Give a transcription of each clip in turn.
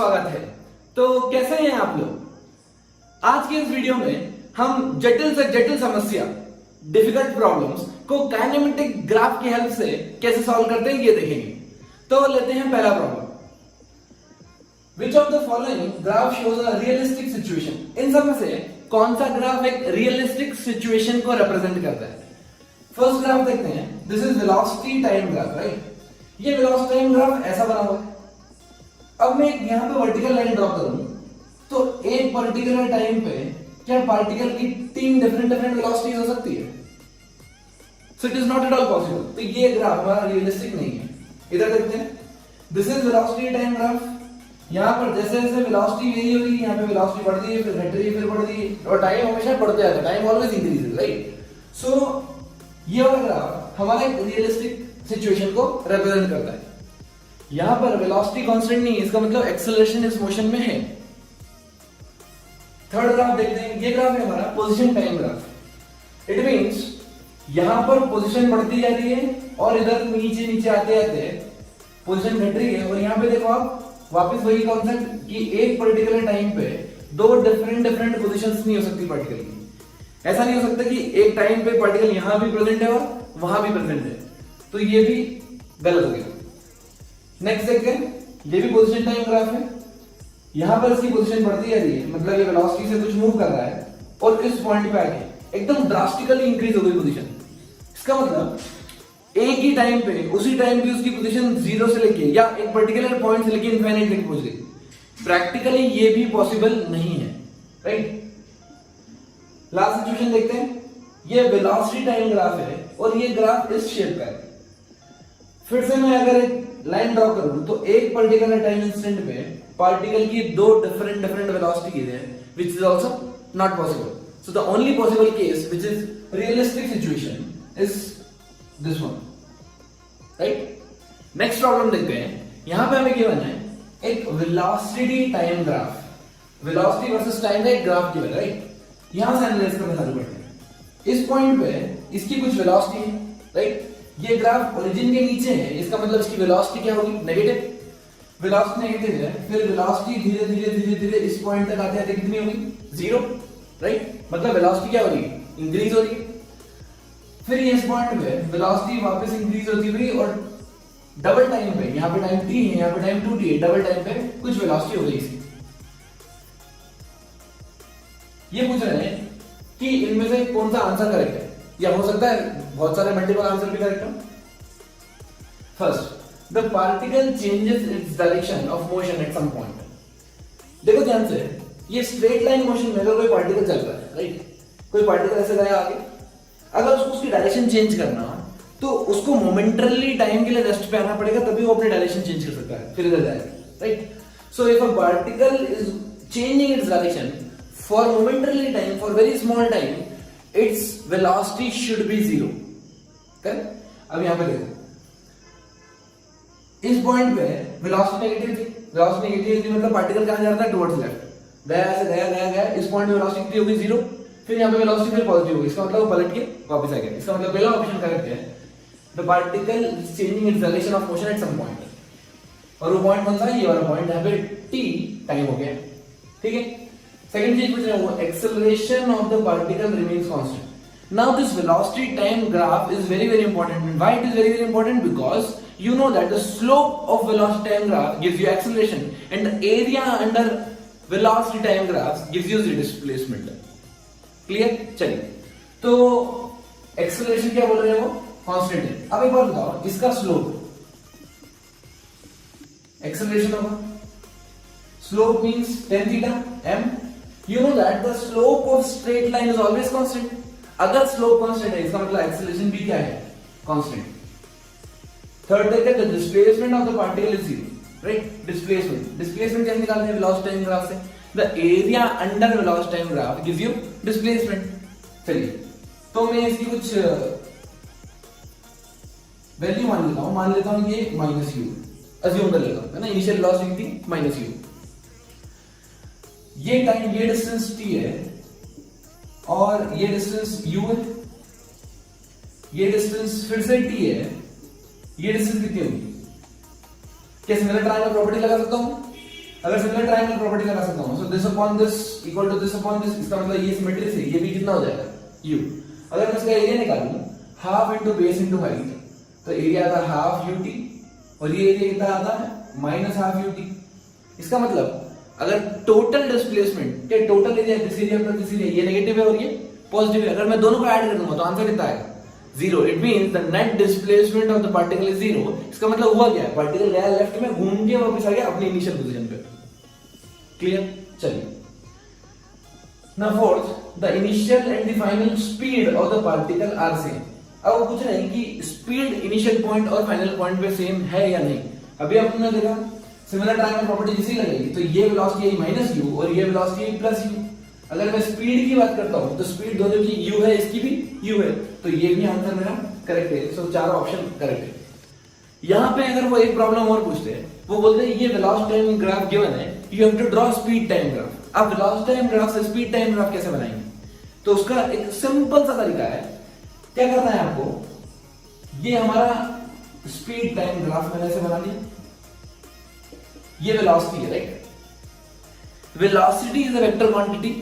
स्वागत है। तो कैसे हैं आप लोग। आज के इस वीडियो में हम जटिल से जटिल समस्या डिफिकल्ट प्रॉब्लम्स को काइनेमेटिक ग्राफ की हेल्प से कैसे सॉल्व करते हैं ये देखेंगे। तो लेते हैं पहला problem. Which of the following graph shows a realistic situation. इन सब में से कौन सा ग्राफ एक रियलिस्टिक सिचुएशन को रिप्रेजेंट करता है। फर्स्ट ग्राफ देखते हैं। This is velocity time graph, right. ये वेलोसिटी टाइम ग्राफ ऐसा बना हुआ है। अब मैं यहां पे वर्टिकल लाइन ड्रॉ करूं तो एक पर्टिकुलर टाइम पे क्या पार्टिकल की तीन डिफरेंट वेलोसिटीज हो सकती है। So it is not at all possible. तो ये ग्राफ हमारा रियलिस्टिक नहीं है। इधर देखते हैं। This is velocity time graph. यहां पर जैसे जैसे वेलोसिटी वेरी हो रही है, यहां पे वेलोसिटी बढ़ रही है, फिर घट रही है, फिर बढ़ रही है, और टाइम हमेशा बढ़ते जाता है। Time always increases, right. So ये वाला ग्राफ हमारा एक रियलिस्टिक सिचुएशन को रिप्रेजेंट करता है। यहां पर वेलोसिटी कांस्टेंट नहीं है, इसका मतलब एक्सेलरेशन इस मोशन में है। थर्ड ग्राफ देखते हैं। ये ग्राफ है हमारा position time graph. It means यहां पर पोजीशन बढ़ती जा रही है और इधर नीचे नीचे आते आते पोजीशन घट रही है। और यहां पे देखो आप वापस वही कॉन्सेप्ट कि एक पर्टिकुलर टाइम पे दो डिफरेंट पोजीशंस नहीं हो सकती पार्टिकल की। ऐसा नहीं हो सकता कि एक टाइम पे पार्टिकल यहां भी प्रेजेंट है और वहां भी प्रेजेंट है। तो ये भी गलत हो गया। नेक्स्ट देखते हैं। ये भी पोजीशन टाइम ग्राफ है। यहां पर इसकी पोजीशन बढ़ती जा रही है, मतलब ये वेलोसिटी से कुछ मूव कर रहा है और इस पॉइंट पे आके एकदम ड्रास्टिकली इंक्रीज हो गई पोजीशन। इसका मतलब एक ही टाइम पे उसी टाइम पे उसकी पोजीशन जीरो से लेके या एक पर्टिकुलर पॉइंट से लेके इनफाइनाइट तक पहुंच गई। प्रैक्टिकली ये भी पॉसिबल नहीं है, राइट। लास्ट सिचुएशन देखते हैं। ये वेलोसिटी टाइम ग्राफ है और ये ग्राफ इस शेप का है। फिर से मैं अगर एक लाइन ड्रॉ करूं तो एक पर्टिकुलर टाइम इंस्टेंट पे पार्टिकल की दो डिफरेंट वेलोसिटी है, which is also not possible. So the only possible case which is realistic situation is this one, right. Next problem देखते हैं। यहां पे हमें गिवन है एक velocity time graph. Velocity versus time का एक ग्राफ गिवन है, राइट। यहां से एनालाइज करना चालू करते हैं। इस पॉइंट पे इसकी कुछ वेलोसिटी है, राइट। ये ग्राफ ओरिजिन के नीचे है, इसका मतलब इसकी वेलोसिटी क्या होगी, नेगेटिव। वेलोसिटी नेगेटिव है, फिर वेलोसिटी धीरे धीरे इस पॉइंट तक आते आते कितनी होगी, जीरो, राइट। मतलब वेलोसिटी क्या हो रही है, इंक्रीज हो रही है। फिर ये इस पॉइंट पे वेलोसिटी वापस इंक्रीज होती हुई और डबल टाइम पे, यहाँ पे टाइम t है, यहाँ पे टाइम 2t है, डबल टाइम पे कुछ वेलोसिटी हो गई इसकी। ये पूछ रहे हैं कि इनमें से कौन सा आंसर करेक्ट है, या हो सकता है बहुत सारे मल्टीपल आंसर भी करेक्ट हो। First, the particle changes its direction of motion at some point. देखो ध्यान से, ये स्ट्रेट लाइन मोशन में अगर कोई पार्टिकल चल रहा है, राइट, कोई पार्टिकल ऐसे गया आगे, अगर उसको उसकी डायरेक्शन चेंज करना तो उसको मोमेंटरली टाइम के लिए रेस्ट पे आना पड़ेगा, तभी वो अपनी डायरेक्शन चेंज कर सकता है, फिर इधर जाएगा, right. So if a particle is changing its direction for momentarily time, for very small time, its velocity should be zero, correct. अब यहां पे देखो, इस पॉइंट पे वेलोसिटी नेगेटिव थी। वेलोसिटी नेगेटिव थी मतलब पार्टिकल कहां जा रहा था, टुवर्ड्स लेफ्ट गया, ऐसे गया। इस पॉइंट पे वेलोसिटी कितनी होगी, जीरो। फिर यहां पे वेलोसिटी फिर पॉजिटिव होगी, इसका मतलब वो पलट के वापस आ गया। इसका मतलब पहला ऑप्शन करेक्ट है, the particle is changing its direction of motion at some point. और वो पॉइंट कौन सा है, ये वाला पॉइंट, यहां पे t टाइम हो गया, ठीक है। सेकंड चीज पूछ रहे हैं वो acceleration of the particle remains constant. Now this velocity time graph is very important. Why it is very important, because you know that the slope of velocity time graph gives you acceleration and the area under velocity time graph gives you the displacement. Clear? चलिए, तो acceleration क्या बोल रहे हैं वो, constant है। अब एक बार बताओ, इसका स्लोप acceleration होगा, slope means tan theta m. You know that the slope of straight line is always constant. अगर slope constant है, इसका मतलब acceleration भी क्या है, constant. थर्ड देखते हैं, the displacement of the particle is zero, right? Displacement कैसे निकालते हैं velocity time graph से, the area under velocity time graph gives you displacement. चलिए, तो मैं इसकी कुछ वैल्यू मान लेता हूं ये माइनस यू अज्यूम कर लेता हूं, है ना। इनिशियल वेलोसिटी थी माइनस यू, ये टाइम, ये डिस्टेंस t है और ये डिस्टेंस u है, ये डिस्टेंस फिर से t है, ये डिस्टेंस कितनी होगी, कैसे मैं ट्रायंगल प्रॉपर्टी लगा सकता हूं, अगर सिमिलर ट्रायंगल प्रॉपर्टी लगा सकता हूं, so this upon this equal to this upon this, इसका मतलब ये सिमेट्री से ये भी कितना हो जाएगा u। अगर मैं इसका एरिया निकालूं half into base into height, तो एरिया आता है हाफ ut और ये एरिया कितना आता है माइनस हाफ ut। इसका मतलब अगर टोटल डिस्प्लेसमेंट के total area this area plus this area ये नेगेटिव है और ये पॉजिटिव है, अगर मैं दोनों को ऐड कर दूंगा तो आंसर कितना आएगा zero. It means the net displacement of the particle is zero. इसका मतलब हुआ क्या है, पार्टिकल गया लेफ्ट में घूम के वापस आ गया अपनी इनिशियल पोजीशन पे। क्लियर? चलिए now fourth, the initial and the final speed of the particle are same. अब वो पूछ रहे हैं कि स्पीड इनिशियल पॉइंट और फाइनल पॉइंट पे सेम है या नहीं। अभी आपने देखा सिमिलर ट्रायंगल प्रॉपर्टी जैसी लगेगी, तो ये वेलोसिटी है माइनस u और ये वेलोसिटी है प्लस u। अगर मैं स्पीड की बात करता हूं तो स्पीड दोनों की u है, इसकी भी u है, तो ये भी आंसर मेरा करेक्ट है। सो चारों ऑप्शन करेक्ट है। यहां पे अगर वो एक प्रॉब्लम और पूछते हैं, वो बोलते हैं ये वेलोसिटी टाइम ग्राफ गिवन है, you have to draw speed time graph. अब वेलोसिटी टाइम ग्राफ से स्पीड टाइम ग्राफ कैसे बनाएंगे? तो उसका एक सिंपल सा तरीका है। क्या करना है आपको, ये हमारा स्पीड टाइम ग्राफ मैंने ऐसे बना लिया, ये वेलोसिटी है right. Velocity is a vector quantity,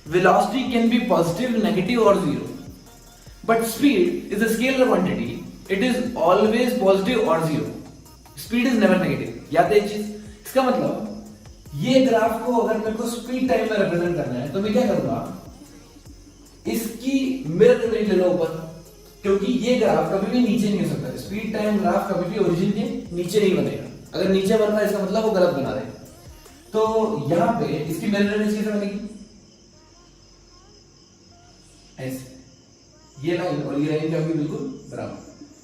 velocity can be positive, negative or zero, but speed is a scalar quantity, it is always positive or zero, speed is never negative। याद है एक चीज, इसका मतलब ये ग्राफ को अगर मेरे को स्पीड टाइम में रिप्रेजेंट करना है तो मैं क्या करूंगा, इसकी मिरर इमेज ले लो ऊपर, क्योंकि ये ग्राफ कभी भी नीचे नहीं हो सकता। स्पीड टाइम ग्राफ कभी भी ओरिजिन के नीचे नहीं बनेगा, अगर नीचे बन रहा है इसका मतलब वो गलत बना रहे। तो यहां पे इसकी मिरर इमेज कैसे बनेगी, ऐसे, ये लाइन और ये लाइन क्या होगी बिल्कुल बराबर,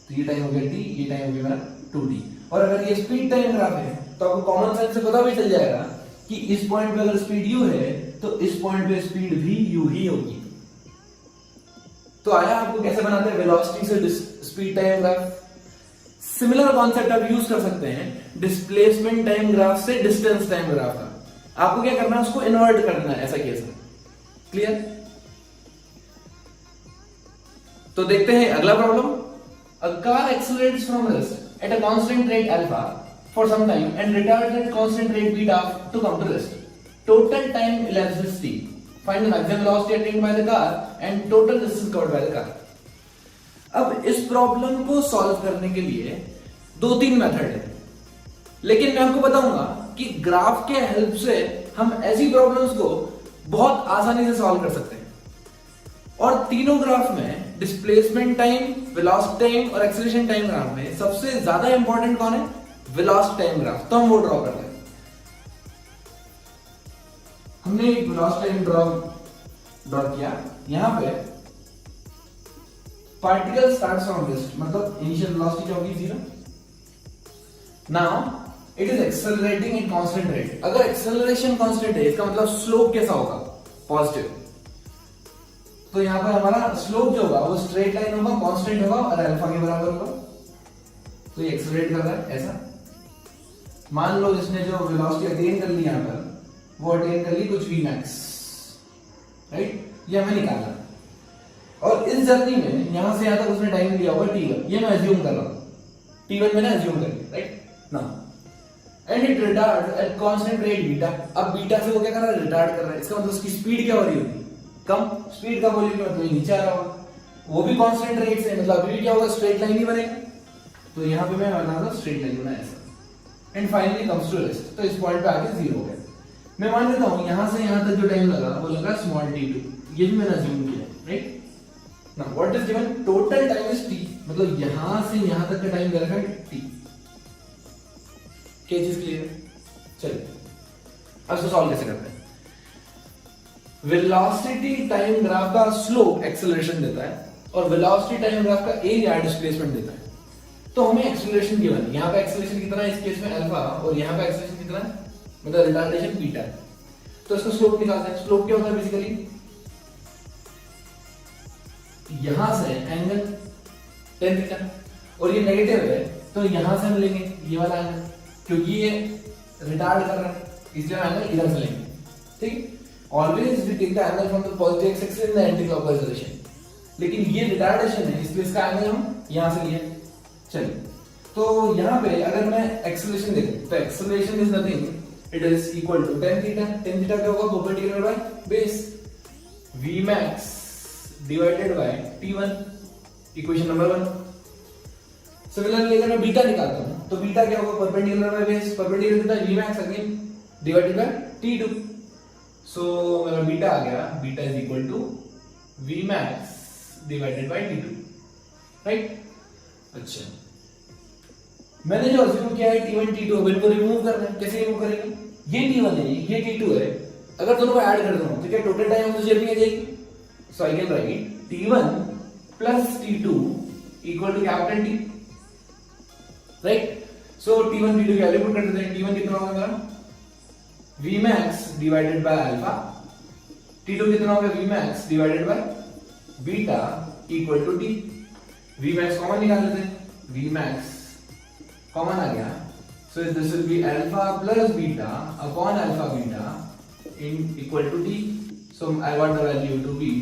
तो ये टाइम हो गया t, ये टाइम हो गया मेरा 2t। और अगर ये स्पीड टाइम ग्राफ है तो आपको कॉमन सेंस से पता भी चल जाएगा कि इस पॉइंट पे अगर स्पीड u है तो इस पॉइंट पे स्पीड भी u ही होगी। तो आया आपको कैसे बनाते हैं वेलोसिटी से speed time graph. Similar concept आप यूज कर सकते हैं डिस्प्लेसमेंट टाइम ग्राफ से डिस्टेंस टाइम ग्राफ का। आपको क्या करना है, उसको इन्वर्ट करना है, ऐसा कैसे। क्लियर? तो देखते हैं अगला problem. A car accelerates from rest at a constant rate alpha for some time and retards at constant rate beta to come to rest. Total time elapses t. Find the maximum velocity attained by the car and total distance covered by the car. अब इस problem को solve करने के लिए दो तीन method है, लेकिन मैं आपको बताऊंगा कि ग्राफ के हेल्प से हम ऐसी प्रॉब्लम्स को बहुत आसानी से सॉल्व कर सकते हैं। और तीनों ग्राफ में डिस्प्लेसमेंट टाइम, वेलोसिटी टाइम और एक्सेलरेशन टाइम ग्राफ में सबसे ज्यादा इंपॉर्टेंट कौन है, वेलोसिटी टाइम ग्राफ। तो हम वो ड्रॉ कर रहे हैं। हमने एक वेलोसिटी टाइम ड्रॉ किया। यहां पे पार्टिकल स्टार्ट्स फ्रॉम रेस्ट, मतलब इनिशियल वेलोसिटी क्या होगी, 0। Now it is accelerating eight constant rate. अगर एक्सेलरेशन कांस्टेंट है इसका मतलब स्लोप कैसा होगा, पॉजिटिव। तो यहां पर हमारा स्लोप जो होगा वो स्ट्रेट लाइन होगा, कांस्टेंट होगा और अल्फा के बराबर होगा। तो ये एक्सेलरेट कर रहा है ऐसा। मान लो इसने जो वेलोसिटी अटेन कर ली यहां पर, वो अटेन कर ली कुछ v max, राइट, ये हमें निकालना। और इस जर्नी में यहां से यहां तक उसने टाइम लिया होगा t1, ये मैं अज्यूम कर रहा हूं, t1 मैंने अज्यूम कर लिया, राइट ना। And it retards at constant rate beta. अब बीटा से वो क्या कर रहा है, रिटार्ड कर रहा है। इसका मतलब उसकी स्पीड क्या हो रही होगी, कम। स्पीड का वॉल्यूम क्या मतलब नीचे आ रहा होगा, वो भी कांस्टेंट रेट से, मतलब अभी क्या होगा, स्ट्रेट लाइन ही बनेगा। तो यहां पे मैं बना रहा स्ट्रेट लाइन बना ऐसा। And finally comes to rest, तो इस पॉइंट पे आके 0 हो गया। मैं मान लेता हूं यहां से यहां तक जो टाइम लगा वो लगा स्मॉल t2, ये भी मैंने अज्यूम किया, right. Now what is given, total time is t, मतलब यहां से यहां तक का टाइम क्या है t। क्या चीज क्लियर है? चलिए अब इसको सॉल्व कैसे करते हैं। वेलोसिटी टाइम ग्राफ का स्लोप एक्सेलरेशन देता है और वेलोसिटी टाइम ग्राफ का एरिया डिस्प्लेसमेंट देता है। तो हमें एक्सेलरेशन गिवन है, यहां पे एक्सेलरेशन कितना है, इस केस में अल्फा, और यहां पे एक्सेलरेशन कितना है, मतलब रिटार्डेशन बीटा। तो इसका स्लोप निकालते हैं। स्लोप क्या होता है बेसिकली, यहां से एंगल tan थीटा, और ये नेगेटिव है तो यहां से हम लेंगे ये वाला एंगल, क्योंकि ये रिटार्ड कर रहा है इसलिए एंगल इधर से लेंगे, ठीक। Always we take the angle from the positive x axis in the anti clockwise direction, लेकिन ये रिटार्डेशन है इसलिए इसका एंगल हम यहां से लिए। चलिए तो यहां पे अगर मैं एक्सेलरेशन देखूं तो acceleration is nothing it is equal to tan theta. tan theta क्या होगा, perpendicular by base, Vmax divided by T1, equation number 1। Similarly अगर मैं बीटा निकालता हूं तो बीटा क्या होगा, परपेंडिकुलर बाय बेस, परपेंडिकुलर कितना, Vmax again divided by T2। So मेरा बीटा आ गया, beta is equal to Vmax divided by T2, right. अच्छा, मैंने जो अज्यूम किया है T1 T2, अब इनको रिमूव करना है। कैसे रिमूव करेंगे, ये T1 है, ये T2 है, अगर दोनों को ऐड कर दूं तो क्या total time of the journey आ जाएगी। So I can write T1 plus T2 equal to capital T, right. So T1 T2 की वैल्यू पुट कर देते हैं। T1 कितना होगा मेरा, Vmax divided by alpha, T2 कितना होगा, Vmax divided by beta equal to T। Vmax common निकाल लेते हैं, Vmax कॉमन आ गया, so this will be alpha plus beta upon alpha beta in equal to T। So I want the value to be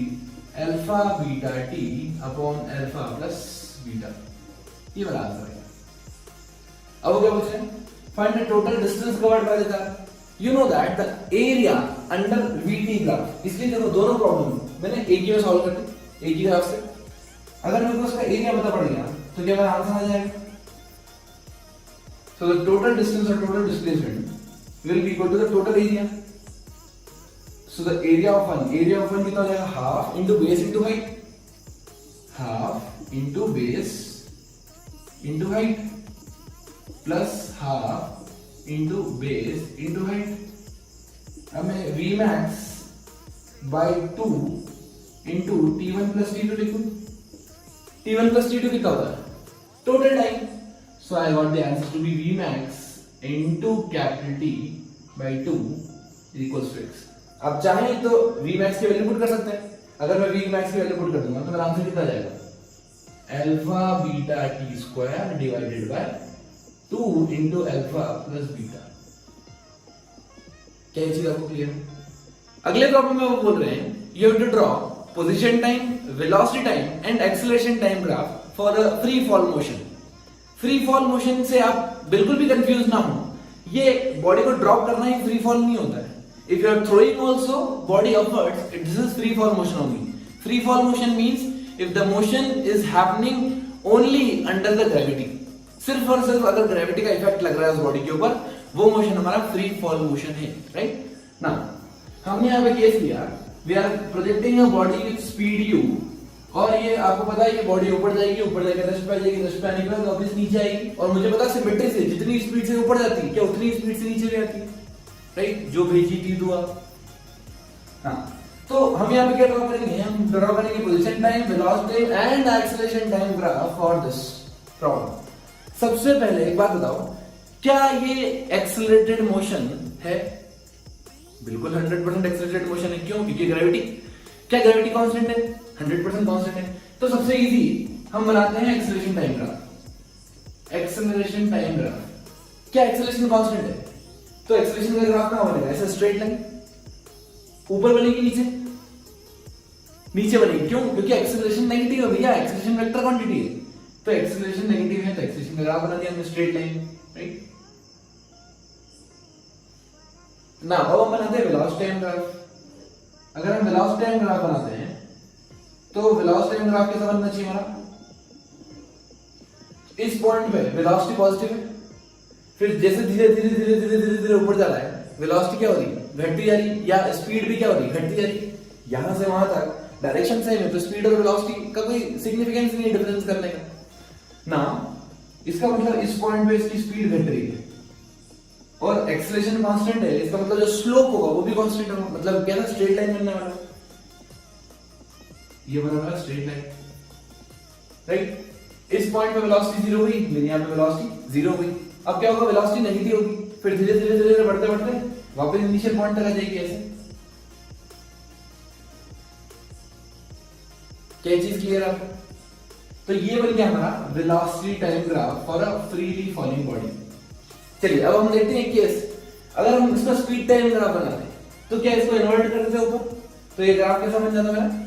alpha beta T upon alpha plus beta, ये वाला answer है। अब क्या पूछ रहे हैं, find the total distance covered by the car. You know that the area under VT graph, इसलिए देखो दोनों प्रॉब्लम मैंने एक ही में सॉल्व कर दी, एक ही ग्राफ से। अगर मेरे को उसका एरिया पता पड़ गया तो क्या मेरा आंसर आ जाएगा। So the total distance or total displacement will be equal to the total area. So the area of one कितना हो जाएगा, half into base into height, half into base into height plus half into base into height। अब मैं Vmax by 2 into T1 plus T2 लिखूं। T1 plus T2 कितना होता है, total time. So I got the answer to be Vmax into capital T by 2 equals to x। अब चाहें तो Vmax की वैल्यू पुट कर सकते हैं। अगर मैं Vmax की वैल्यू पुट कर दूंगा तो मेरा आंसर कितना जाएगा, alpha beta T square divided by 2 into alpha plus beta. क्या ये चीज आपको क्लियर है? अगले प्रॉब्लम में वो बोल रहे हैं you have to draw position time, velocity time and acceleration time graph for a free fall motion। Free fall motion से आप बिल्कुल भी कंफ्यूज ना हो, ये बॉडी को ड्रॉप करना ही फ्री फॉल नहीं होता है। If you are throwing also body upwards, this is free fall motion only. Free fall motion means if the motion is happening only under the gravity, सिर्फ और सिर्फ अगर ग्रेविटी का इफेक्ट लग रहा है उस बॉडी के ऊपर, वो मोशन हमारा फ्री फॉल मोशन है, राइट ना। हमने यहाँ पे केस लिया, we are projecting a body with speed u, और ये आपको पता है ये बॉडी ऊपर जाएगी, ऊपर जाएगी रेस्ट पे आ जाएगी, रेस्ट पे आने के बाद वापस नीचे आएगी, और मुझे पता है सिमेट्री से जितनी स्पीड से ऊपर जाती है क्या उतनी स्पीड से नीचे भी आती है, राइट, जो भेजी थी दुआ। हाँ, तो हम यहाँ पे क्या ड्रॉ करेंगे, हम ड्रॉ करेंगे position time, velocity time and acceleration time graph for this problem. सबसे पहले एक बात बताओ, क्या ये एक्सेलरेटेड मोशन है? बिल्कुल 100% एक्सेलरेटेड मोशन है। क्यों? क्योंकि ग्रेविटी, क्या ग्रेविटी कांस्टेंट है? 100% कांस्टेंट है। तो सबसे इजी हम बनाते हैं acceleration time graph. Acceleration time graph, क्या एक्सेलरेशन कांस्टेंट है तो एक्सेलरेशन का ग्राफ कहां बनेगा? ऐसा स्ट्रेट लाइन ऊपर बनेगी, नीचे नीचे बनेगी। क्यों? क्योंकि एक्सेलरेशन नेगेटिव है भैया, एक्सेलरेशन वेक्टर क्वांटिटी है, तो एक्सेलरेशन नेगेटिव है तो एक्सेलरेशन का ग्राफ बना दिया हमने स्ट्रेट लाइन, राइट ना। अब हम बनाते हैं वेलोसिटी टाइम ग्राफ। अगर हम वेलोसिटी टाइम ग्राफ बनाते हैं तो वेलोसिटी टाइम ग्राफ कैसा बनना चाहिए हमारा? इस पॉइंट पे वेलोसिटी पॉजिटिव है, फिर जैसे धीरे धीरे धीरे धीरे धीरे धीरे ऊपर जा रहा है, वेलोसिटी क्या हो रही है? घटती जा रही है, या स्पीड भी क्या हो रही है? घटती जा रही है। यहां से वहां तक डायरेक्शन सेम है, तो स्पीड और वेलोसिटी का कोई सिग्निफिकेंस नहीं है डिफरेंस करने का ना। इसका मतलब इस पॉइंट पे इसकी स्पीड घट रही है और एक्सेलरेशन कांस्टेंट है, इसका मतलब जो स्लोप होगा वो भी कांस्टेंट होगा। मतलब क्या ना, स्ट्रेट लाइन बनने वाला, ये बना वाला स्ट्रेट लाइन, राइट। इस पॉइंट पे वेलोसिटी जीरो हुई, मेरे यहां पे वेलोसिटी जीरो हुई। अब क्या होगा? वेलोसिटी नेगेटिव होगी, फिर धीरे धीरे धीरे बढ़ते बढ़ते वापस इनिशियल पॉइंट तक आ जाएगी। ऐसे क्या चीज क्लियर है आपको? तो ये बन गया हमारा velocity time graph for a freely falling body. चलिए अब हम देखते हैं केस, अगर हम इसका स्पीड टाइम ग्राफ बनाते हैं तो क्या इसको इन्वर्ट कर देते हैं ऊपर, तो ये ग्राफ कैसा बन जाता है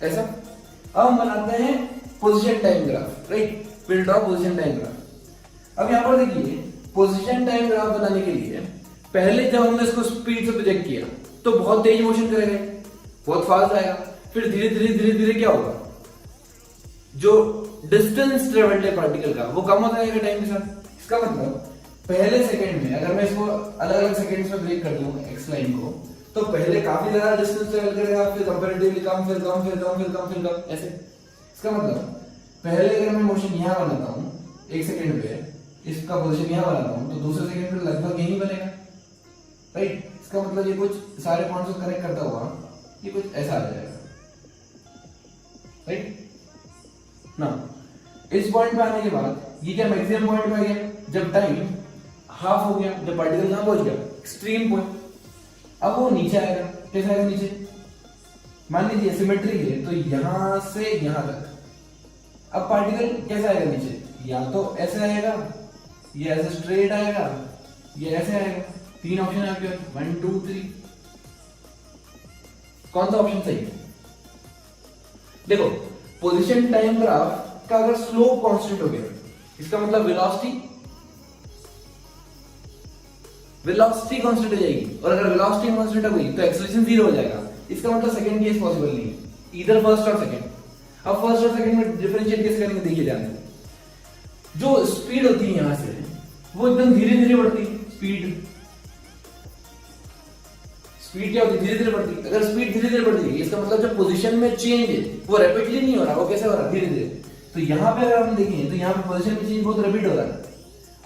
ऐसा। अब हम बनाते हैं position time graph, right, will draw position time graph. अब यहां पर देखिए पोजीशन टाइम ग्राफ बनाने के लिए पहले जब हमने इसको स्पीड से प्रोजेक्ट किया तो बहुत तेज मोशन करेगा, बहुत फास्ट आएगा, फिर धीरे धीरे धीरे धीरे क्या होगा, जो डिस्टेंस ट्रेवल्ड है पार्टिकल का वो कम होता जाएगा टाइम के साथ। इसका मतलब पहले सेकंड में अगर मैं इसको अलग अलग सेकंड्स में ब्रेक कर दूं एक्स लाइन को, तो पहले काफी ज्यादा डिस्टेंस ट्रेवल करेगा, फिर कंपैरेटिवली कम, फिर कम, फिर कम, फिर कम, फिर कम, ऐसे। इसका मतलब पहले अगर मैं मोशन यहां बनाता हूं एक सेकंड पे, इसका पोजीशन यहां बनाता हूं, तो दूसरे सेकंड पे लगभग यही बनेगा, राइट। इसका मतलब ये कुछ सारे पॉइंट्स को कनेक्ट करता हुआ ये कुछ ऐसा आ जाएगा, राइट ना। इस पॉइंट पे आने के बाद ये क्या मैक्सिमम पॉइंट पे आ गया, जब टाइम हाफ हो गया, जब पार्टिकल कहां पहुंच गया, एक्सट्रीम पॉइंट। अब वो नीचे आएगा, कैसे आएगा नीचे, मान लीजिए सिमेट्री है तो यहां से यहां तक, अब पार्टिकल कैसे आएगा नीचे, या तो ऐसे आएगा, ये ऐसे स्ट्रेट आएगा, ये ऐसे आएगा। तीन ऑप्शन है आपके पास, 1 2 3, कौन सा ऑप्शन सही है? देखो पोजीशन टाइम ग्राफ का अगर स्लोप कांस्टेंट हो गया, इसका मतलब वेलोसिटी कांस्टेंट हो जाएगी, और अगर वेलोसिटी कांस्टेंट हो गई तो एक्सेलरेशन जीरो हो जाएगा। इसका मतलब सेकंड केस पॉसिबल नहीं है, इधर फर्स्ट और सेकंड। अब फर्स्ट और सेकंड में डिफरेंशिएट कैसे करेंगे, देखिए ध्यान से। जो स्पीड होती है यहां से वो एकदम धीरे धीरे बढ़ती है, स्पीड क्या होती है, धीरे धीरे बढ़ती है। अगर स्पीड धीरे धीरे बढ़ती है इसका मतलब जो पोजीशन में चेंज है वो रैपिडली नहीं हो रहा, वो कैसे हो रहा है, धीरे धीरे। तो यहाँ पे अगर हम देखें तो यहाँ पे पोजीशन में चेंज बहुत रैपिड हो रहा है,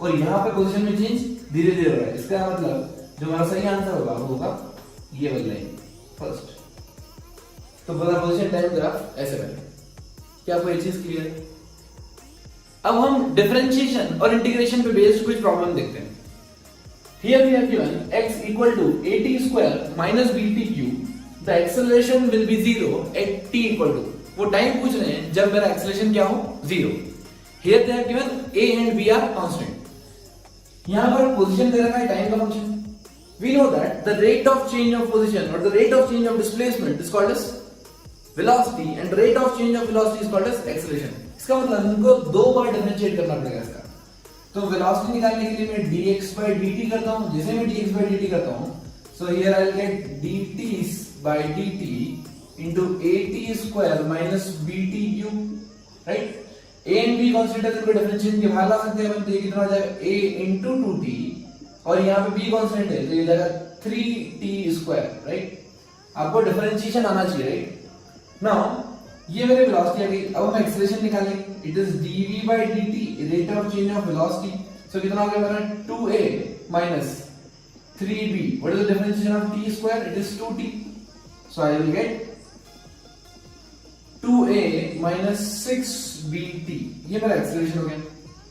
और यहाँ पे पोजीशन में चेंज धीरे धीरे हो रहा है। इसका मतलब जो हमारा सही आंसर होगा वो होगा ये वाली लाइन फर्स्ट। तो बता पोजीशन टाइम ग्राफ ऐसे बने। क्या आपको ये चीज क्लियर है? अब हम डिफरेंशिएशन और इंटीग्रेशन पे बेस्ड कुछ प्रॉब्लम देखते हैं। Here we have given x equal to at square minus bt cube. The acceleration will be 0 at t equal to, वो टाइम पूछ रहे हैं जब मेरा एक्सेलरेशन क्या हो, 0। Here they have given a and b are constant. यहाँ पर पोजीशन दे रखा है टाइम का function. We know that the rate of change of position or the rate of change of displacement is called as velocity and rate of change of velocity is called as acceleration. इसका मतलब इनको दो बार differentiate करना पड़ेगा इसका। तो velocity निकालने के लिए मैं dx by dt करता हूं, जैसे मैं dx by dt करता हूं, so here I will get dt by dt into at square minus bt cube, right? a and b constant है, तो डिफरेंशिएशन के बाहर ला सकते हैं अपन, तो ये कितना हो जाएगा a into 2t, और यहाँ पे b कांस्टेंट है तो ये जाएगा 3t square, right? आपको डिफरेंशिएशन आना चाहिए, राइट। नाउ ये मेरे वेलोसिटी आ गई। अब हम एक्सेलरेशन निकालेंगे। It is dv by dt, rate of change of velocity. So कितना हो गया मेरा 2a minus 3b, what is the differentiation of t square, it is 2t। So I will get 2a minus 6bt, ये मेरा acceleration हो गया।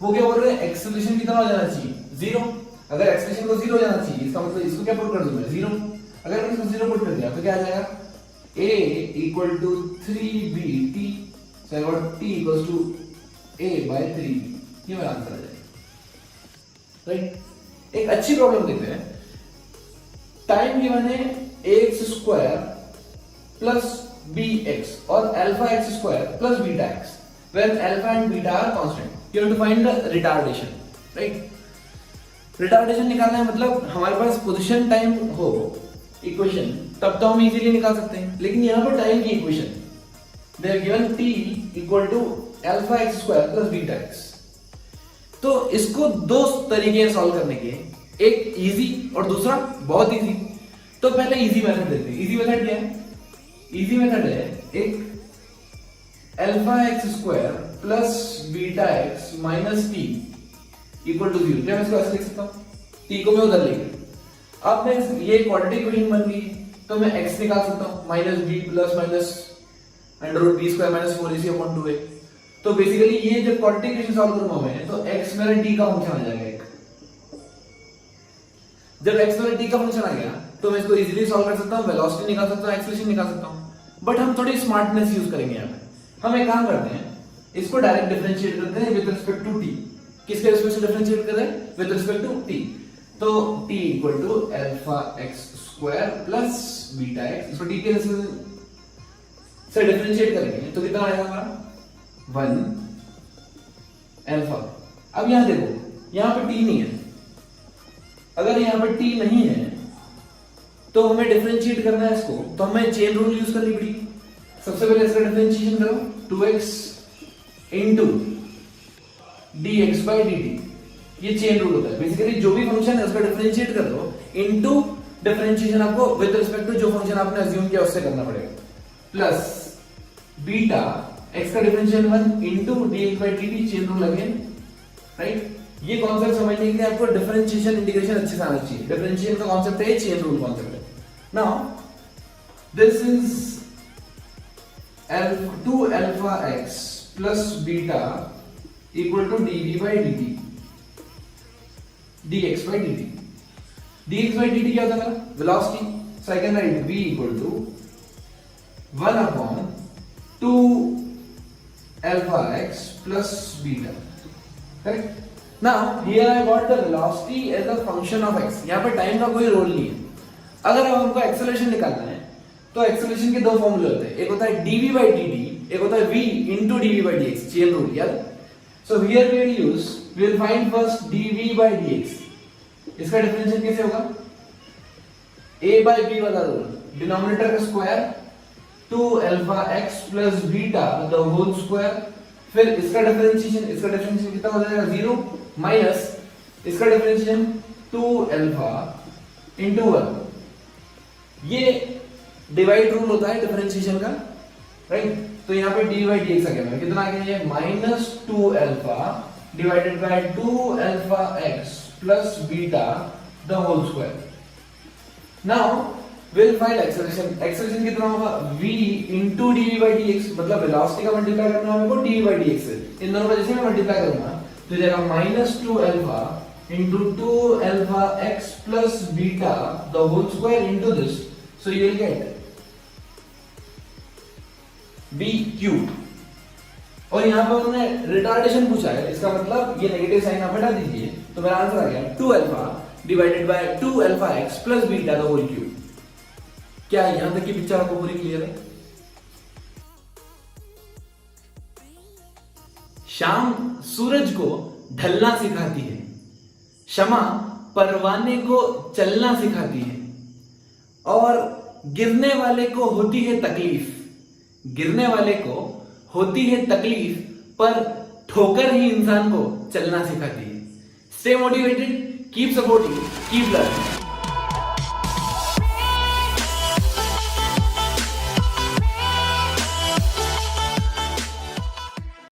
वो क्या बोल रहे हैं, एक्सेलरेशन कितना हो जाना चाहिए, 0। अगर एक्सेलरेशन को 0 हो जाना चाहिए इसका मतलब इसको क्या पुट कर दूं मैं, 0। अगर मैं इसको 0 पुट कर दिया तो क्या आ जाएगा, a equal to 3bt, so I got t equals to a by 3b, ये मेरा आंसर आ जाएगा, राइट। एक अच्छी प्रॉब्लम देखते हैं। टाइम गिवन है ax स्क्वायर प्लस bx और alpha x square plus beta x, when alpha and beta are constant. You have to find the retardation, right? Retardation निकालना है मतलब हमारे पास पोजीशन टाइम हो इक्वेशन, तब तो हम इजीली निकाल सकते हैं, लेकिन यहाँ पर टाइम की equation they have given t equal to alpha x square plus beta x। तो इसको दो तरीके हैं सॉल्व करने के, एक इजी और दूसरा बहुत इजी। तो पहले इजी मेथड देखते हैं। इजी मेथड क्या है, इजी मेथड है एक alpha x square plus beta x minus t equal to 0। क्या मैं इसको ऐसे लिख सकता हूँ, t को मैं उधर लेके, अब मैं ये क्वाड्रेटिक इक्वेशन बन गई तो मैं x निकाल सकता हूँ minus b plus minus under root b square minus 4ac upon 2a। तो बेसिकली ये जब क्वाड्रेटिक इक्वेशन सॉल्व करूंगा मैं तो x मेरा t का फंक्शन आ जाएगा एक। जब x मेरा t का फंक्शन आ गया तो मैं इसको इजीली सॉल्व कर सकता हूँ, वेलोसिटी निकाल सकता हूँ, एक्सेलरेशन निकाल सकता हूँ। बट हम थोड़ी स्मार्टनेस यूज करेंगे यहाँ पे। हम एक काम करते हैं, इसको डायरेक्ट डिफरेंशिएट करते हैं विद रिस्पेक्ट टू t। किसके रिस्पेक्ट से डिफरेंशिएट कर रहे हैं, विद रिस्पेक्ट टू t। तो t equal to alpha x square plus beta x, इसको t के रिस्पेक्ट से डिफरेंशिएट करेंगे तो कितना आएगा हमारा 1 अल्फा। अब यहां देखो, यहां पे t नहीं है अगर यहाँ पर t नहीं है तो हमें डिफरेंशिएट करना है इसको, तो हमें चेन रूल यूज करनी पड़ी। सबसे पहले इसका डिफरेंशिएशन करो, 2x into dx by dt, ये चेन रूल होता है। बेसिकली जो भी फंक्शन है उसका डिफरेंशिएट कर दो, इनटू डिफरेंशिएशन आपको विद रिस्पेक्ट टू जो फंक्शन आपने अज्यूम किया उससे करना पड़ेगा, प्लस बीटा x का differentiation 1 into dx by dt, chain rule again, right. ये कॉन्सेप्ट समझने के लिए आपको डिफरेंशिएशन इंटीग्रेशन अच्छे से आना चाहिए। डिफरेंशिएशन का कॉन्सेप्ट है, चेन रूल कॉन्सेप्ट है। Now this is 2 alpha x plus beta equal to dv by dt, dx by dt। dx by dt क्या होता है? Velocity. So I can right v equal to 1 upon 2 alpha x plus beta, correct? Now here I got the velocity as a function of x। यहाँ पर time का कोई role नहीं है। अगर अब हमको एक्सेलरेशन निकालना है तो एक्सेलरेशन के दो फॉर्मूले होते हैं, एक होता है dv by dt, एक होता है v into dv by dx, chain rule याद। So here we will find first dv by dx। इसका डिफरेंशिएशन कैसे होगा? a by b वाला रूल, डिनोमिनेटर का square 2 alpha x plus beta the whole square, फिर इसका डिफरेंशिएशन कितना हो जाएगा? 0 माइनस इसका डिफरेंशिएशन 2 alpha into 1। ये डिवाइड रूल होता है डिफरेंशिएशन का, राइट। तो यहाँ पे डी बाई डी एक्स आ गया, कितना आ गया? Minus 2 alpha divided by 2 alpha X plus beta the whole square. Now will find acceleration. Acceleration कितना होगा? v into dv by dx, मतलब वेलोसिटी का मल्टीप्लाई करना है हमको dv by dx से। इन दोनों का जैसे मैं मल्टीप्लाई करूंगा तो जाएगा minus 2 alpha into 2 alpha x plus beta the whole square into this, so you will get b cube. और यहां पर उन्होंने रिटार्डेशन पूछा है, इसका मतलब ये नेगेटिव साइन आप हटा दीजिए तो मेरा आंसर आ गया 2 alpha divided by 2 alpha x plus beta the whole cube. क्या यहां तक की पिक्चर आपको पूरी क्लियर है? शाम सूरज को ढलना सिखाती है, शमा परवाने को चलना सिखाती है, और गिरने वाले को होती है तकलीफ, गिरने वाले को होती है तकलीफ, पर ठोकर ही इंसान को चलना सिखाती है। Stay motivated, keep supporting, keep learning.